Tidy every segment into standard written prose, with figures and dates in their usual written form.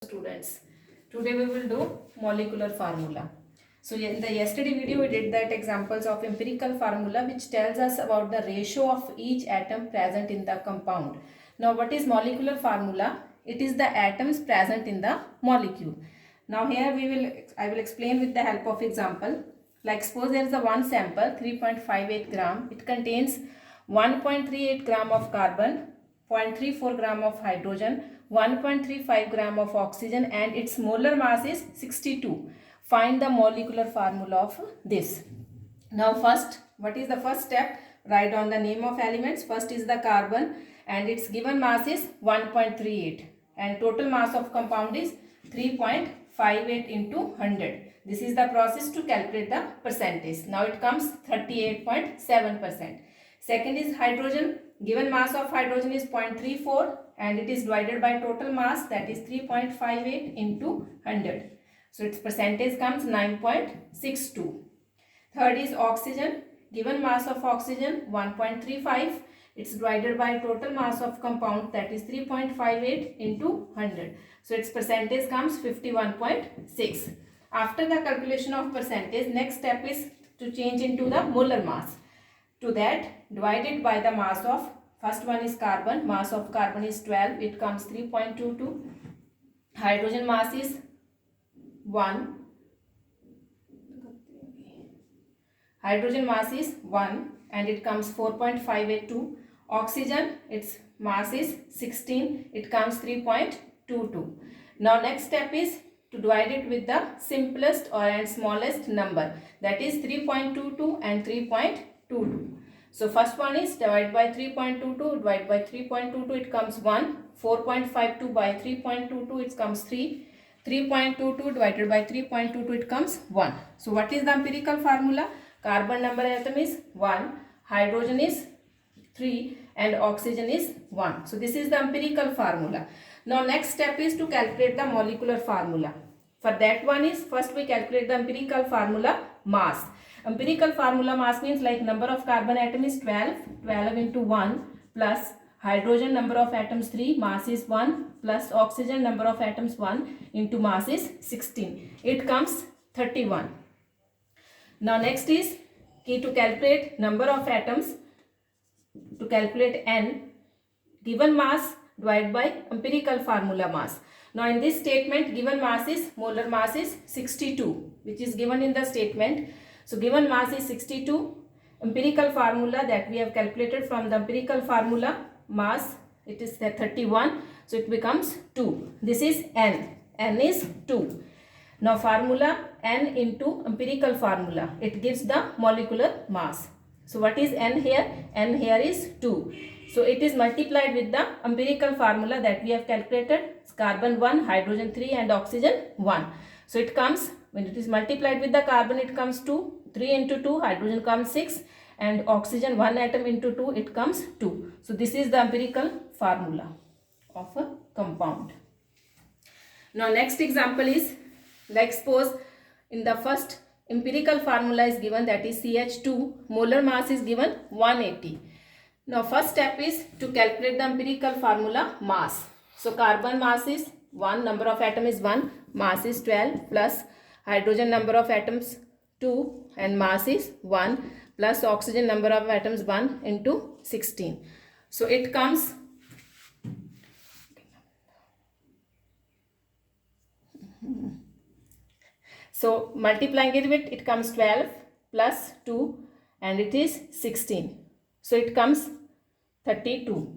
Students, today we will do molecular formula. So in the yesterday video we did that examples of empirical formula which tells us about the ratio of each atom present in the compound. Now what is molecular formula? It is the atoms present in the molecule. Now here I will explain with the help of example. Like suppose there is a one sample 3.58 gram. It contains 1.38 gram of carbon, 0.34 gram of hydrogen, 1.35 gram of oxygen, and its molar mass is 62. Find the molecular formula of this. Now first, what is the first step? Write down the name of elements. First is the carbon and its given mass is 1.38 and total mass of compound is 3.58 into 100. This is the process to calculate the percentage. Now it comes 38.7%. Second is hydrogen. Given mass of hydrogen is 0.34 and it is divided by total mass, that is 3.58 into 100. So its percentage comes 9.62. Third is oxygen. Given mass of oxygen 1.35. It's divided by total mass of compound, that is 3.58 into 100. So its percentage comes 51.6. After the calculation of percentage, next step is to change into the molar mass. To that, divide it by the mass of, first one is carbon, mass of carbon is 12, it comes 3.22. Hydrogen mass is 1. Hydrogen mass is 1 and it comes 4.582. Oxygen, its mass is 16, it comes 3.22. Now next step is to divide it with the simplest and smallest number, that is 3.22 and 3.22. So first one is divide by 3.22, divide by 3.22, it comes 1. 4.52 by 3.22, it comes 3. 3.22 divided by 3.22, it comes 1. So what is the empirical formula? Carbon number atom is 1, hydrogen is 3 and oxygen is 1. So this is the empirical formula. Now next step is to calculate the molecular formula. For that one is, first we calculate the empirical formula mass. Empirical formula mass means like number of carbon atom is 12, 12 into 1 plus hydrogen number of atoms 3, mass is 1 plus oxygen number of atoms 1 into mass is 16. It comes 31. Now next is key to calculate number of atoms. To calculate N, given mass divided by empirical formula mass. Now in this statement, given mass is, molar mass is 62, which is given in the statement. So given mass is 62, empirical formula that we have calculated from the empirical formula mass, it is 31, so it becomes 2. This is N, N is 2. Now formula N into empirical formula, it gives the molecular mass. So what is N here? N here is 2. So it is multiplied with the empirical formula that we have calculated. Carbon 1, hydrogen 3 and oxygen 1. So it comes, when it is multiplied with the carbon, it comes 2. 3 into 2, hydrogen comes 6 and oxygen 1 atom into 2, it comes 2. So this is the empirical formula of a compound. Now next example is, like suppose in the first empirical formula is given, that is CH2, molar mass is given 180. Now first step is to calculate the empirical formula mass. So carbon mass is 1, number of atom is 1, mass is 12 plus hydrogen number of atoms 2 and mass is 1 plus oxygen number of atoms 1 into 16. So it comes, so multiplying it with, it comes 12 plus 2 and it is 16. So it comes 32.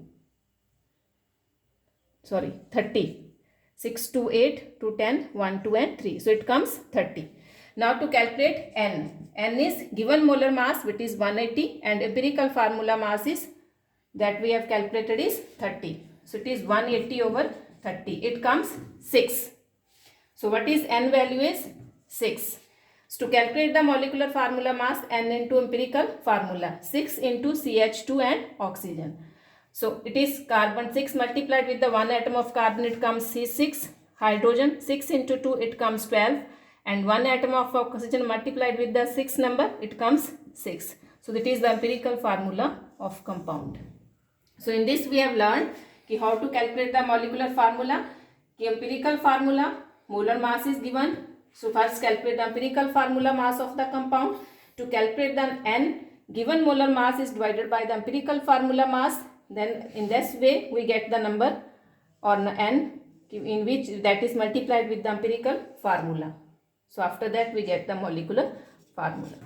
Sorry, 30. 6, 2, 8, 2, 10, 1, 2 and 3. So it comes 30. Now to calculate N. N is given molar mass, which is 180 and empirical formula mass is that we have calculated is 30. So it is 180 over 30. It comes 6. So what is N value is 6. So to calculate the molecular formula mass, N into empirical formula, 6 into CH2 and oxygen. So it is carbon 6 multiplied with the 1 atom of carbon, it comes C6. Hydrogen 6 into 2, it comes 12 and 1 atom of oxygen multiplied with the 6 number, it comes 6. So that is the empirical formula of compound. So in this we have learned how to calculate the molecular formula. empirical formula, molar mass is given. So first calculate the empirical formula mass of the compound. To calculate the N, given molar mass is divided by the empirical formula mass. Then in this way we get the number or N in which that is multiplied with the empirical formula. So after that we get the molecular formula.